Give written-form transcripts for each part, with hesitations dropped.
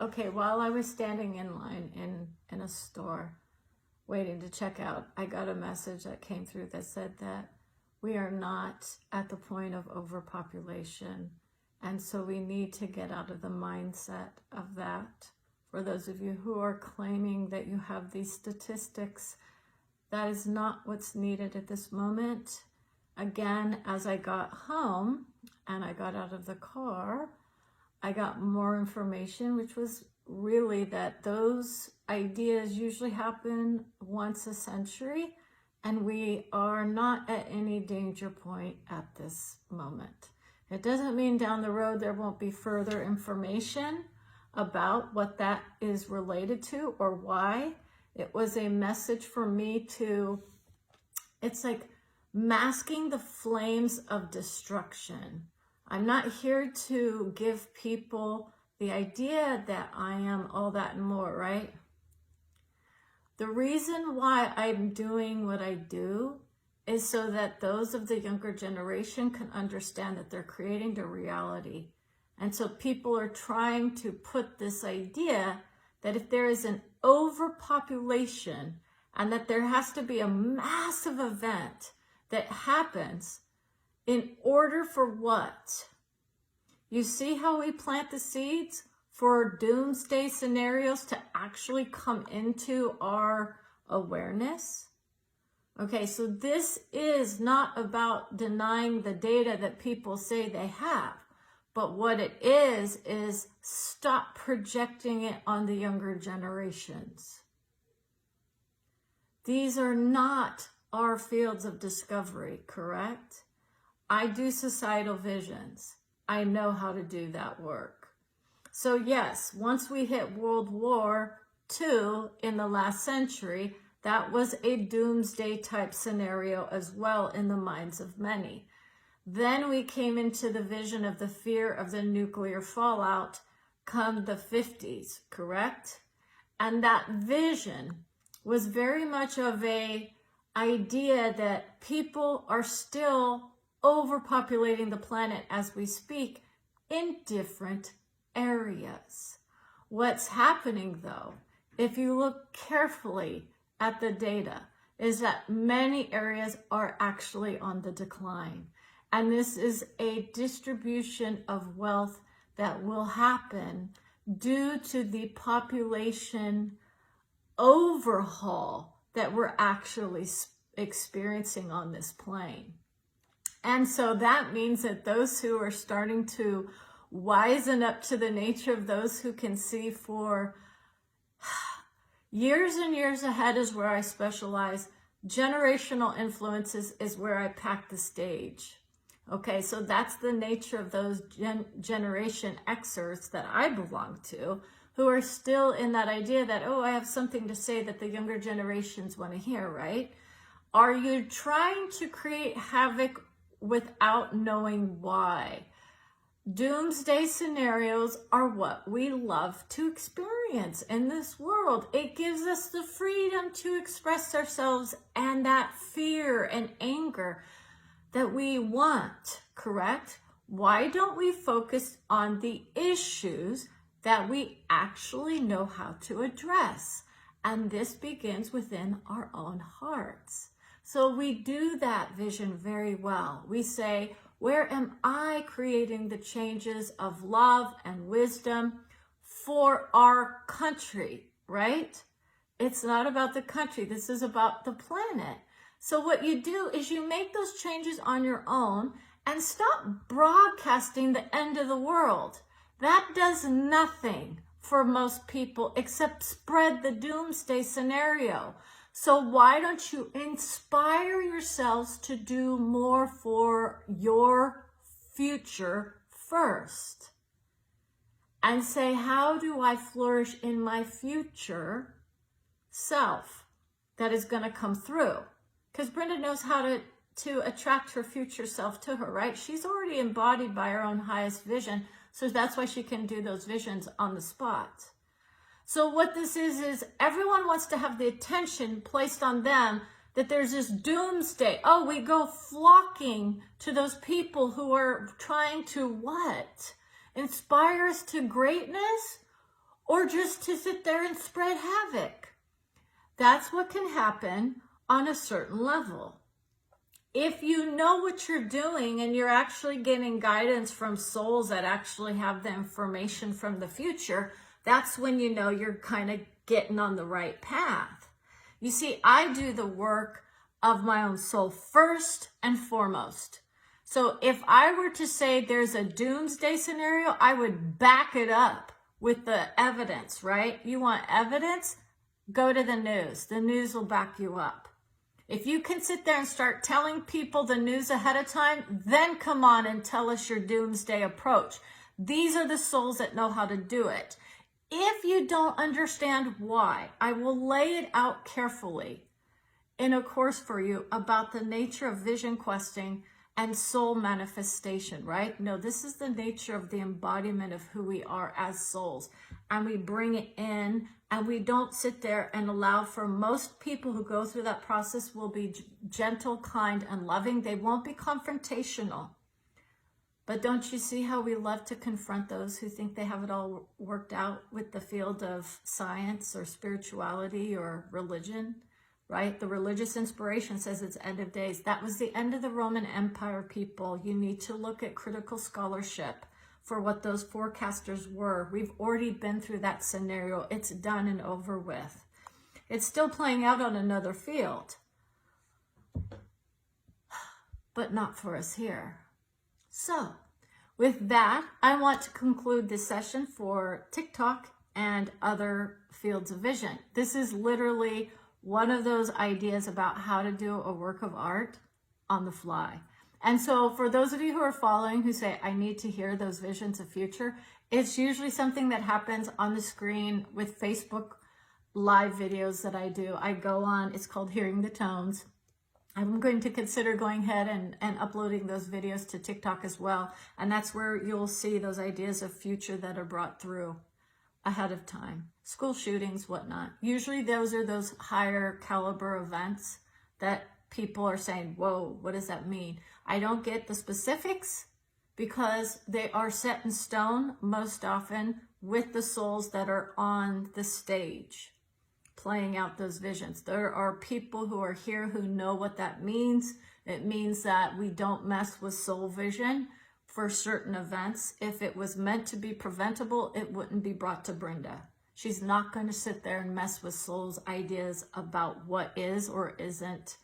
Okay, while I was standing in line in a store waiting to check out, I got a message that came through that said that we are not at the point of overpopulation. And so we need to get out of the mindset of that. For those of you who are claiming that you have these statistics, that is not what's needed at this moment. Again, as I got home and I got out of the car, I got more information, which was really that those ideas usually happen once a century, and we are not at any danger point at this moment. It doesn't mean down the road there won't be further information about what that is related to or why. It was a message for me to, it's like masking the flames of destruction. I'm not here to give people the idea that I am all that and more, right? The reason why I'm doing what I do is so that those of the younger generation can understand that they're creating the reality. And so people are trying to put this idea that if there is an overpopulation and that there has to be a massive event that happens in order for what? You see how we plant the seeds for doomsday scenarios to actually come into our awareness? Okay, so this is not about denying the data that people say they have, but what it is stop projecting it on the younger generations. These are not our fields of discovery, correct? I do societal visions. I know how to do that work. So yes, once we hit World War II in the last century, that was a doomsday type scenario as well in the minds of many. Then we came into the vision of the fear of the nuclear fallout come the 50s, correct? And that vision was very much of a idea that people are still overpopulating the planet as we speak in different areas. What's happening though, if you look carefully at the data, is that many areas are actually on the decline. And this is a distribution of wealth that will happen due to the population overhaul that we're actually experiencing on this plane. And so that means that those who are starting to wisen up to the nature of those who can see for years and years ahead is where I specialize. Generational influences is where I pack the stage. Okay, so that's the nature of those Generation Xers that I belong to, who are still in that idea that, oh, I have something to say that the younger generations want to hear, right? Are you trying to create havoc without knowing why? Doomsday scenarios are what we love to experience in this world. It gives us the freedom to express ourselves and that fear and anger that we want, correct? Why don't we focus on the issues that we actually know how to address? And this begins within our own hearts. So we do that vision very well. We say, where am I creating the changes of love and wisdom for our country, right? It's not about the country. This is about the planet. So what you do is you make those changes on your own and stop broadcasting the end of the world. That does nothing for most people except spread the doomsday scenario. So why don't you inspire yourselves to do more for your future first? And say, how do I flourish in my future self that is going to come through? Because Brenda knows how to attract her future self to her, right? She's already embodied by her own highest vision. So that's why she can do those visions on the spot. So what this is everyone wants to have the attention placed on them that there's this doomsday. Oh, we go flocking to those people who are trying to what? Inspire us to greatness? or just to sit there and spread havoc. That's what can happen on a certain level. If you know what you're doing and you're actually getting guidance from souls that actually have the information from the future, that's when you know you're kind of getting on the right path. You see, I do the work of my own soul first and foremost. So if I were to say there's a doomsday scenario, I would back it up with the evidence, right? You want evidence? Go to the news. The news will back you up. If you can sit there and start telling people the news ahead of time, then come on and tell us your doomsday approach. These are the souls that know how to do it. If you don't understand why, I will lay it out carefully in a course for you about the nature of vision questing and soul manifestation, right? No, this is the nature of the embodiment of who we are as souls. And we bring it in, and we don't sit there and allow for most people who go through that process will be gentle, kind, and loving. They won't be confrontational. But don't you see how we love to confront those who think they have it all worked out with the field of science or spirituality or religion, right? The religious inspiration says it's end of days. That was the end of the Roman Empire, people. You need to look at critical scholarship for what those forecasters were. We've already been through that scenario. It's done and over with. It's still playing out on another field, but not for us here. So with that, I want to conclude this session for TikTok and other fields of vision. This is literally one of those ideas about how to do a work of art on the fly. And so for those of you who are following who say, I need to hear those visions of future, it's usually something that happens on the screen with Facebook live videos that I do. I go on, it's called Hearing the Tones. I'm going to consider going ahead and uploading those videos to TikTok as well. And that's where you'll see those ideas of future that are brought through ahead of time. School shootings, whatnot. Usually those are those higher caliber events that people are saying, whoa, what does that mean? I don't get the specifics because they are set in stone most often with the souls that are on the stage playing out those visions. There are people who are here who know what that means. It means that we don't mess with soul vision for certain events. If it was meant to be preventable, it wouldn't be brought to Brenda. She's not going to sit there and mess with soul's ideas about what is or isn't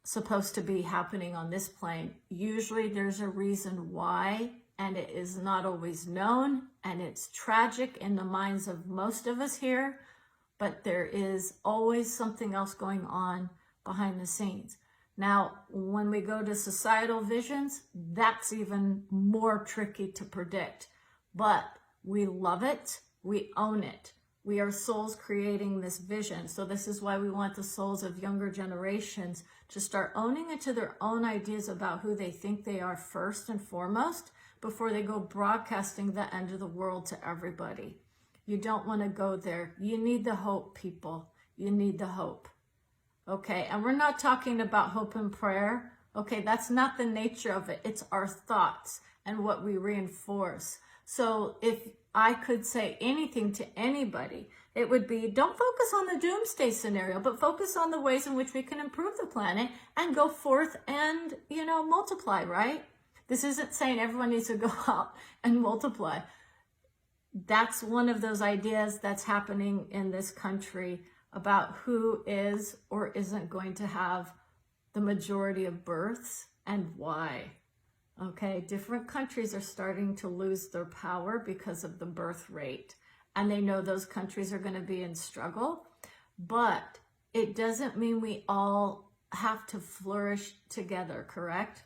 supposed to be happening on this plane. Usually there's a reason why, and it is not always known, and it's tragic in the minds of most of us here, but there is always something else going on behind the scenes. Now, when we go to societal visions, that's even more tricky to predict, but we love it, we own it. We are souls creating this vision. So this is why we want the souls of younger generations to start owning into their own ideas about who they think they are first and foremost before they go broadcasting the end of the world to everybody. You don't want to go there. You need the hope, people. You need the hope. Okay, and we're not talking about hope and prayer. Okay, that's not the nature of it. It's our thoughts and what we reinforce. So if I could say anything to anybody, it would be, don't focus on the doomsday scenario, but focus on the ways in which we can improve the planet and go forth and, multiply, right? This isn't saying everyone needs to go out and multiply. That's one of those ideas that's happening in this country about who is or isn't going to have the majority of births and why. Okay, different countries are starting to lose their power because of the birth rate. And they know those countries are going to be in struggle. But it doesn't mean we all have to flourish together, correct?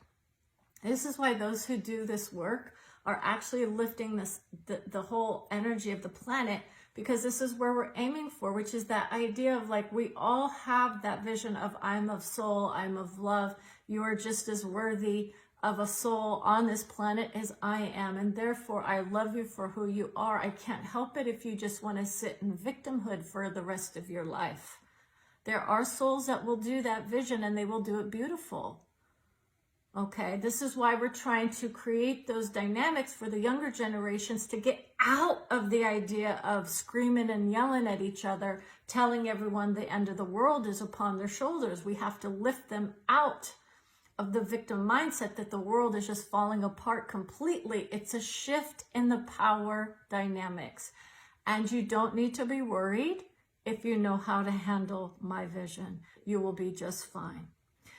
This is why those who do this work are actually lifting the whole energy of the planet, because this is where we're aiming for, which is that idea of like, we all have that vision of I'm of soul, I'm of love, you are just as worthy of a soul on this planet as I am, and therefore I love you for who you are. I can't help it if you just want to sit in victimhood for the rest of your life. There are souls that will do that vision and they will do it beautiful. Okay, this is why we're trying to create those dynamics for the younger generations to get out of the idea of screaming and yelling at each other, telling everyone the end of the world is upon their shoulders. We have to lift them out of the victim mindset that the world is just falling apart completely. It's a shift in the power dynamics. And you don't need to be worried if you know how to handle my vision. You will be just fine.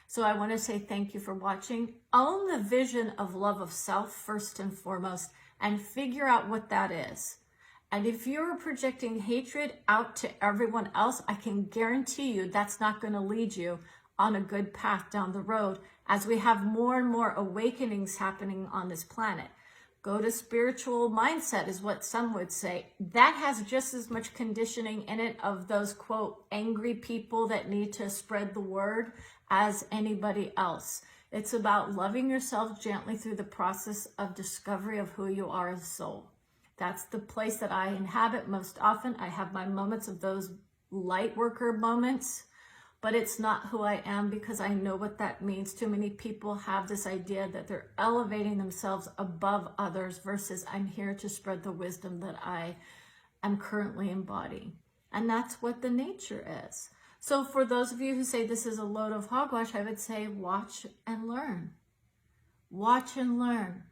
So I want to say thank you for watching. Own the vision of love of self first and foremost, and figure out what that is. And if you're projecting hatred out to everyone else, I can guarantee you that's not going to lead you on a good path down the road, as we have more and more awakenings happening on this planet. Go to spiritual mindset is what some would say. That has just as much conditioning in it of those, quote, angry people that need to spread the word as anybody else. It's about loving yourself gently through the process of discovery of who you are as a soul. That's the place that I inhabit most often. I have my moments of those light worker moments, but it's not who I am, because I know what that means. Too many people have this idea that they're elevating themselves above others versus I'm here to spread the wisdom that I am currently embodying. And that's what the nature is. So for those of you who say this is a load of hogwash, I would say watch and learn. Watch and learn.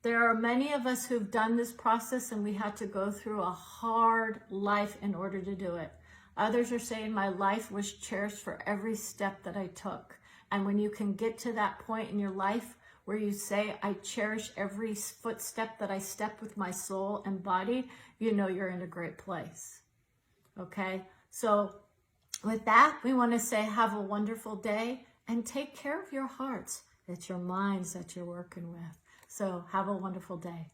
There are many of us who've done this process, and we had to go through a hard life in order to do it. Others are saying my life was cherished for every step that I took. And when you can get to that point in your life where you say, I cherish every footstep that I step with my soul and body, you know you're in a great place. Okay? So with that, we want to say have a wonderful day and take care of your hearts. It's your minds that you're working with. So have a wonderful day.